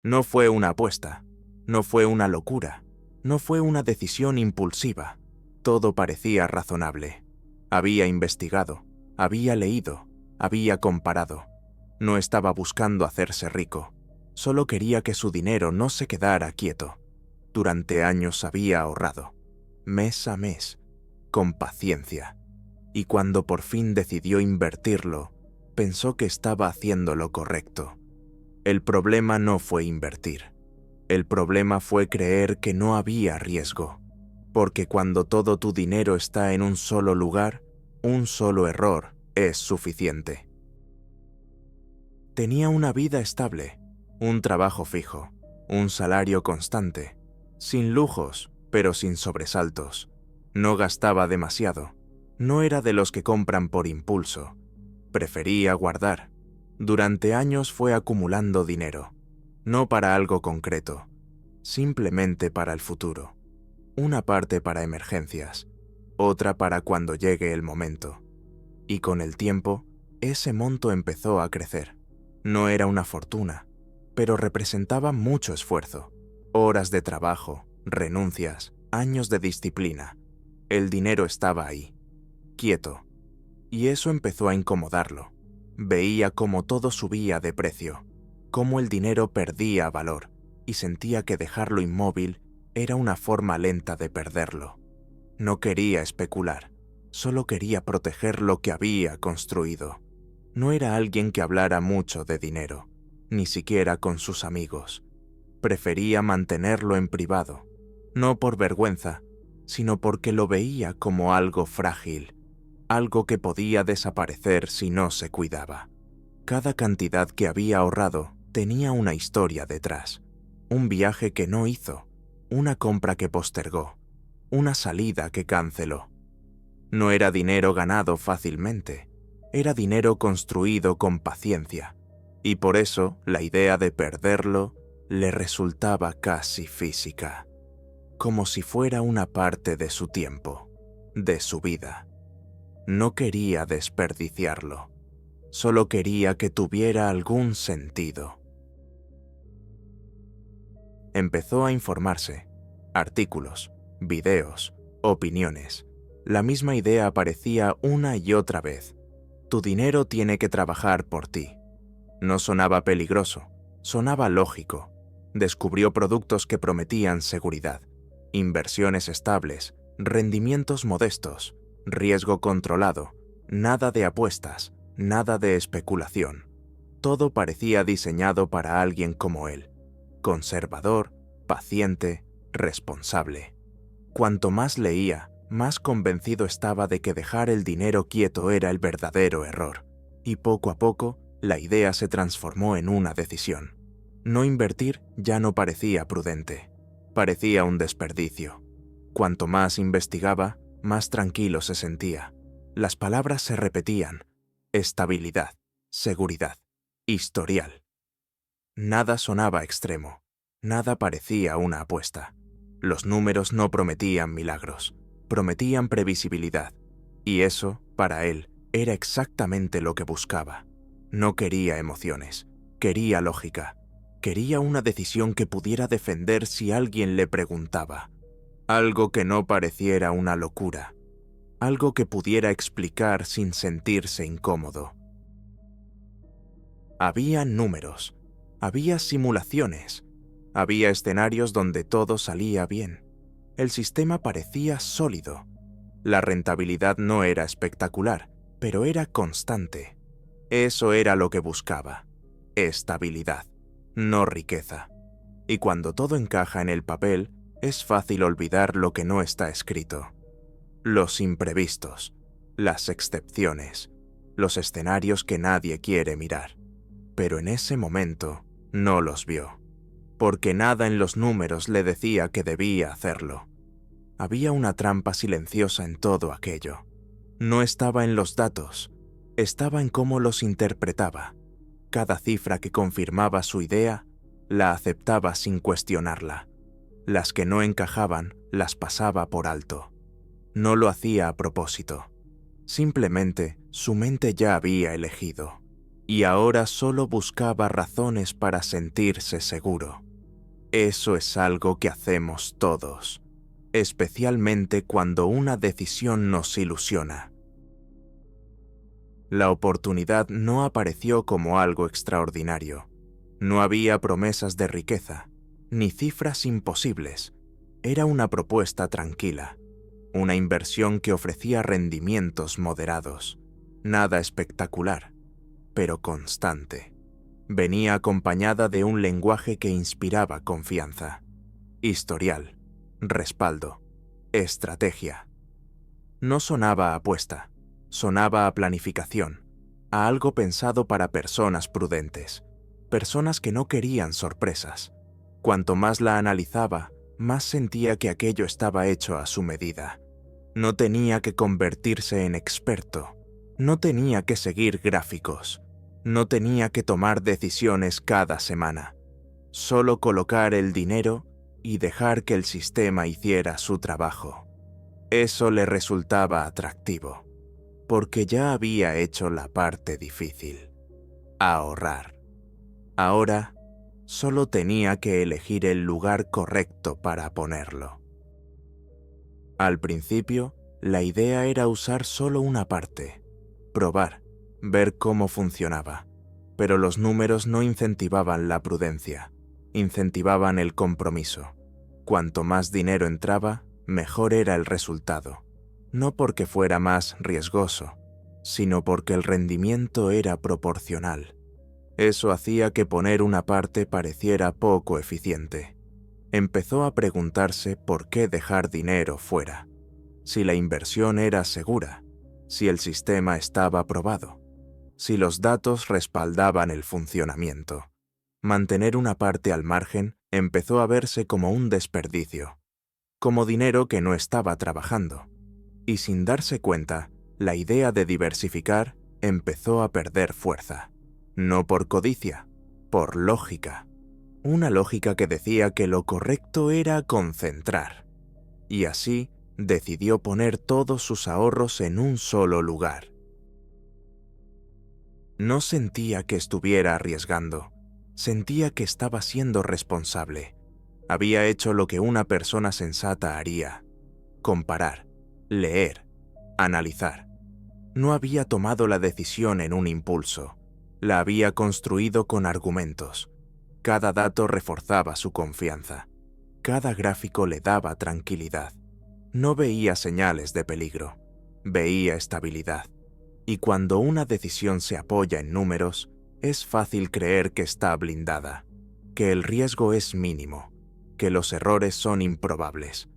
No fue una apuesta, no fue una locura, no fue una decisión impulsiva. Todo parecía razonable. Había investigado, había leído, había comparado. No estaba buscando hacerse rico, solo quería que su dinero no se quedara quieto. Durante años había ahorrado, mes a mes, con paciencia, y cuando por fin decidió invertirlo, pensó que estaba haciendo lo correcto. El problema no fue invertir. El problema fue creer que no había riesgo, porque cuando todo tu dinero está en un solo lugar, un solo error es suficiente. Tenía una vida estable, un trabajo fijo, un salario constante, sin lujos, pero sin sobresaltos. No gastaba demasiado, no era de los que compran por impulso. Prefería guardar. Durante años fue acumulando dinero, no para algo concreto, simplemente para el futuro. Una parte para emergencias, otra para cuando llegue el momento. Y con el tiempo, ese monto empezó a crecer. No era una fortuna, pero representaba mucho esfuerzo, horas de trabajo, renuncias, años de disciplina. El dinero estaba ahí, quieto, y eso empezó a incomodarlo. Veía cómo todo subía de precio, cómo el dinero perdía valor, y sentía que dejarlo inmóvil era una forma lenta de perderlo. No quería especular, solo quería proteger lo que había construido. No era alguien que hablara mucho de dinero, ni siquiera con sus amigos. Prefería mantenerlo en privado, no por vergüenza, sino porque lo veía como algo frágil, algo que podía desaparecer si no se cuidaba. Cada cantidad que había ahorrado tenía una historia detrás, un viaje que no hizo, una compra que postergó, una salida que canceló. No era dinero ganado fácilmente, era dinero construido con paciencia, y por eso la idea de perderlo le resultaba casi física, como si fuera una parte de su tiempo, de su vida. No quería desperdiciarlo, solo quería que tuviera algún sentido. Empezó a informarse, artículos, videos, opiniones. La misma idea aparecía una y otra vez. Tu dinero tiene que trabajar por ti. No sonaba peligroso, sonaba lógico. Descubrió productos que prometían seguridad, inversiones estables, rendimientos modestos, riesgo controlado, nada de apuestas, nada de especulación. Todo parecía diseñado para alguien como él, conservador, paciente, responsable. Cuanto más leía, más convencido estaba de que dejar el dinero quieto era el verdadero error, y poco a poco la idea se transformó en una decisión. No invertir ya no parecía prudente, parecía un desperdicio. Cuanto más investigaba, más tranquilo se sentía. Las palabras se repetían: estabilidad, seguridad, historial. Nada sonaba extremo, nada parecía una apuesta. Los números no prometían milagros, prometían previsibilidad, y eso, para él, era exactamente lo que buscaba. No quería emociones, quería lógica, quería una decisión que pudiera defender si alguien le preguntaba. Algo que no pareciera una locura, algo que pudiera explicar sin sentirse incómodo. Había números, había simulaciones, había escenarios donde todo salía bien. El sistema parecía sólido. La rentabilidad no era espectacular, pero era constante. Eso era lo que buscaba: estabilidad, no riqueza. Y cuando todo encaja en el papel, es fácil olvidar lo que no está escrito. Los imprevistos, las excepciones, los escenarios que nadie quiere mirar. Pero en ese momento no los vio, porque nada en los números le decía que debía hacerlo. Había una trampa silenciosa en todo aquello. No estaba en los datos, estaba en cómo los interpretaba. Cada cifra que confirmaba su idea, la aceptaba sin cuestionarla. Las que no encajaban, las pasaba por alto. No lo hacía a propósito. Simplemente, su mente ya había elegido. y ahora solo buscaba razones para sentirse seguro. Eso es algo que hacemos todos, especialmente cuando una decisión nos ilusiona. La oportunidad no apareció como algo extraordinario. No había promesas de riqueza, ni cifras imposibles. Era una propuesta tranquila, una inversión que ofrecía rendimientos moderados. Nada espectacular, pero constante. Venía acompañada de un lenguaje que inspiraba confianza. Historial, respaldo, estrategia. No sonaba a apuesta, sonaba a planificación, a algo pensado para personas prudentes, personas que no querían sorpresas. Cuanto más la analizaba, más sentía que aquello estaba hecho a su medida. No tenía que convertirse en experto, no tenía que seguir gráficos, no tenía que tomar decisiones cada semana, solo colocar el dinero y dejar que el sistema hiciera su trabajo. Eso le resultaba atractivo, porque ya había hecho la parte difícil: ahorrar. Ahora solo tenía que elegir el lugar correcto para ponerlo. Al principio, la idea era usar solo una parte, probar, ver cómo funcionaba, pero los números no incentivaban la prudencia, incentivaban el compromiso. Cuanto más dinero entraba, mejor era el resultado, no porque fuera más riesgoso, sino porque el rendimiento era proporcional. Eso hacía que poner una parte pareciera poco eficiente. Empezó a preguntarse por qué dejar dinero fuera, si la inversión era segura, si el sistema estaba probado, si los datos respaldaban el funcionamiento. Mantener una parte al margen empezó a verse como un desperdicio, como dinero que no estaba trabajando, y sin darse cuenta, la idea de diversificar empezó a perder fuerza. No por codicia, por lógica. Una lógica que decía que lo correcto era concentrar. Y así decidió poner todos sus ahorros en un solo lugar. No sentía que estuviera arriesgando, sentía que estaba siendo responsable. Había hecho lo que una persona sensata haría: comparar, leer, analizar. No había tomado la decisión en un impulso, la había construido con argumentos. Cada dato reforzaba su confianza, cada gráfico le daba tranquilidad. No veía señales de peligro, veía estabilidad. Y cuando una decisión se apoya en números, es fácil creer que está blindada, que el riesgo es mínimo, que los errores son improbables.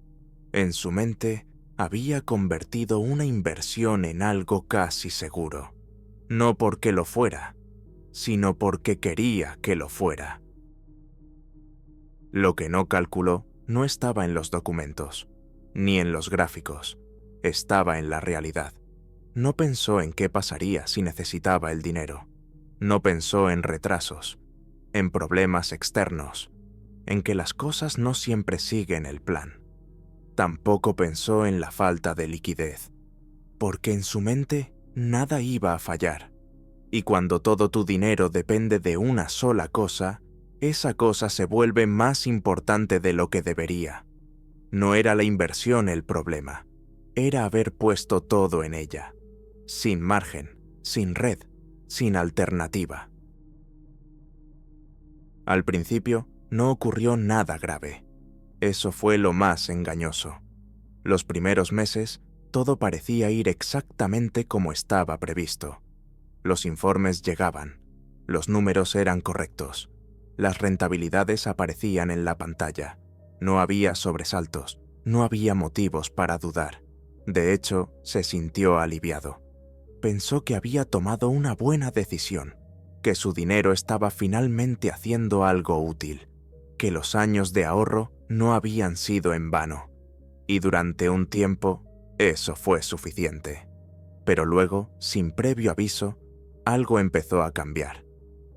En su mente, había convertido una inversión en algo casi seguro, no porque lo fuera, sino porque quería que lo fuera. Lo que no calculó no estaba en los documentos, ni en los gráficos, estaba en la realidad. No pensó en qué pasaría si necesitaba el dinero. No pensó en retrasos, en problemas externos, en que las cosas no siempre siguen el plan. Tampoco pensó en la falta de liquidez, porque en su mente nada iba a fallar. Y cuando todo tu dinero depende de una sola cosa, esa cosa se vuelve más importante de lo que debería. No era la inversión el problema, era haber puesto todo en ella, sin margen, sin red, sin alternativa. Al principio no ocurrió nada grave. Eso fue lo más engañoso. Los primeros meses, todo parecía ir exactamente como estaba previsto. Los informes llegaban, los números eran correctos, las rentabilidades aparecían en la pantalla, no había sobresaltos, no había motivos para dudar. De hecho, se sintió aliviado. Pensó que había tomado una buena decisión, que su dinero estaba finalmente haciendo algo útil, que los años de ahorro no habían sido en vano. Y durante un tiempo, eso fue suficiente. Pero luego, sin previo aviso, algo empezó a cambiar.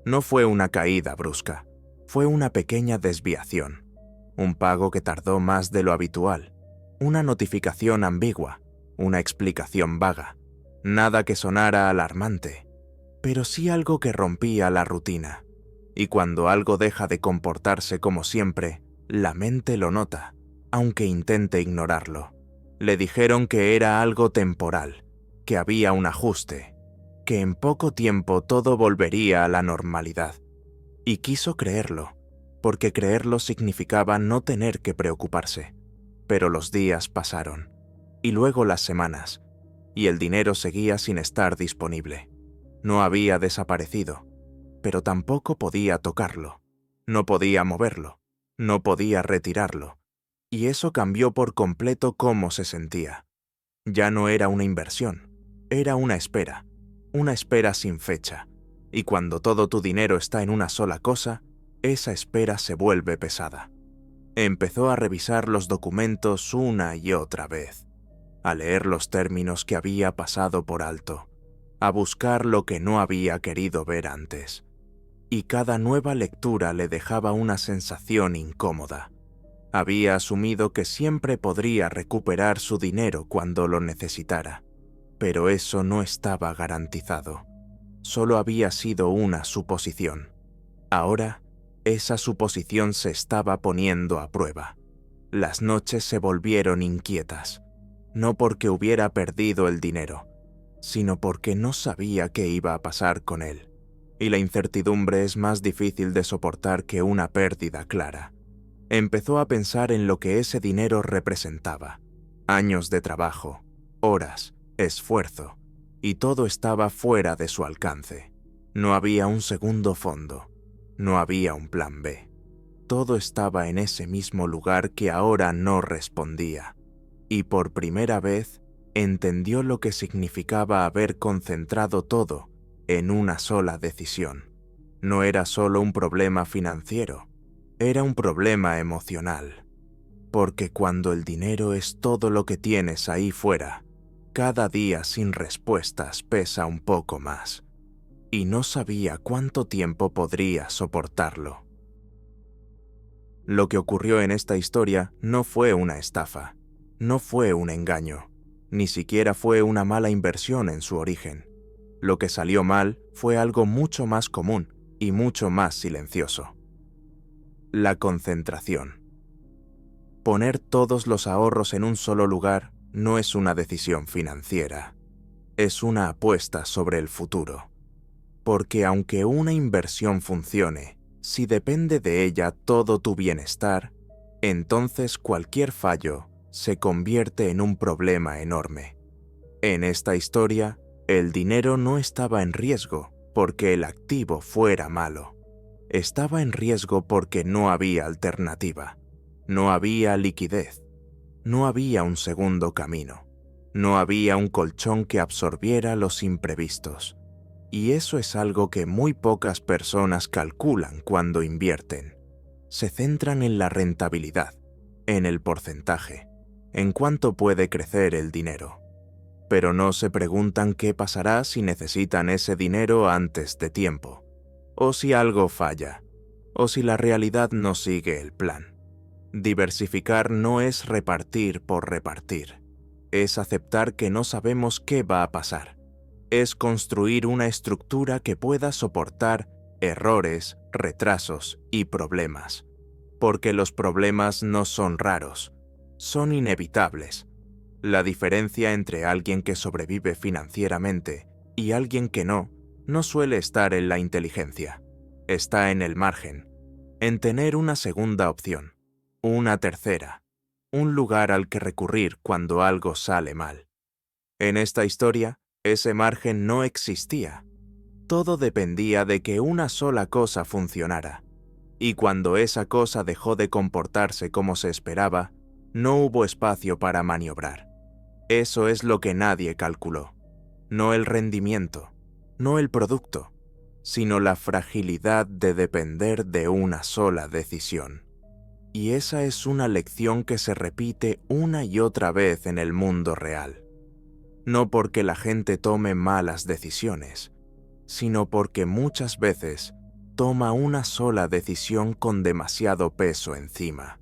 No fue una caída brusca, fue una pequeña desviación, un pago que tardó más de lo habitual, una notificación ambigua, una explicación vaga, nada que sonara alarmante, pero sí algo que rompía la rutina. Y cuando algo deja de comportarse como siempre, la mente lo nota, aunque intente ignorarlo. Le dijeron que era algo temporal, que había un ajuste, que en poco tiempo todo volvería a la normalidad. Y quiso creerlo, porque creerlo significaba no tener que preocuparse. Pero los días pasaron, y luego las semanas, y el dinero seguía sin estar disponible. No había desaparecido, pero tampoco podía tocarlo, no podía moverlo, no podía retirarlo, y eso cambió por completo cómo se sentía. Ya no era una inversión, era una espera sin fecha, y cuando todo tu dinero está en una sola cosa, esa espera se vuelve pesada. Empezó a revisar los documentos una y otra vez, a leer los términos que había pasado por alto, a buscar lo que no había querido ver antes. Y cada nueva lectura le dejaba una sensación incómoda. Había asumido que siempre podría recuperar su dinero cuando lo necesitara, pero eso no estaba garantizado. Solo había sido una suposición. Ahora, esa suposición se estaba poniendo a prueba. Las noches se volvieron inquietas, no porque hubiera perdido el dinero, sino porque no sabía qué iba a pasar con él. Y la incertidumbre es más difícil de soportar que una pérdida clara. Empezó a pensar en lo que ese dinero representaba. Años de trabajo, horas, esfuerzo, y todo estaba fuera de su alcance. No había un segundo fondo, no había un plan B. Todo estaba en ese mismo lugar que ahora no respondía. Y por primera vez entendió lo que significaba haber concentrado todo en una sola decisión. No era solo un problema financiero, era un problema emocional. Porque cuando el dinero es todo lo que tienes ahí fuera, cada día sin respuestas pesa un poco más. Y no sabía cuánto tiempo podría soportarlo. Lo que ocurrió en esta historia no fue una estafa, no fue un engaño, ni siquiera fue una mala inversión en su origen. Lo que salió mal fue algo mucho más común y mucho más silencioso. La concentración. Poner todos los ahorros en un solo lugar no es una decisión financiera, es una apuesta sobre el futuro. Porque aunque una inversión funcione, si depende de ella todo tu bienestar, entonces cualquier fallo se convierte en un problema enorme. En esta historia, el dinero no estaba en riesgo porque el activo fuera malo. Estaba en riesgo porque no había alternativa. No había liquidez. No había un segundo camino. No había un colchón que absorbiera los imprevistos. Y eso es algo que muy pocas personas calculan cuando invierten. Se centran en la rentabilidad, en el porcentaje, en cuánto puede crecer el dinero. Pero no se preguntan qué pasará si necesitan ese dinero antes de tiempo, o si algo falla, o si la realidad no sigue el plan. Diversificar no es repartir por repartir, es aceptar que no sabemos qué va a pasar. Es construir una estructura que pueda soportar errores, retrasos y problemas. Porque los problemas no son raros, son inevitables. La diferencia entre alguien que sobrevive financieramente y alguien que no suele estar en la inteligencia. Está en el margen, en tener una segunda opción, una tercera, un lugar al que recurrir cuando algo sale mal. En esta historia, ese margen no existía. Todo dependía de que una sola cosa funcionara. Y cuando esa cosa dejó de comportarse como se esperaba, no hubo espacio para maniobrar. Eso es lo que nadie calculó. No el rendimiento, no el producto, sino la fragilidad de depender de una sola decisión. Y esa es una lección que se repite una y otra vez en el mundo real. No porque la gente tome malas decisiones, sino porque muchas veces toma una sola decisión con demasiado peso encima.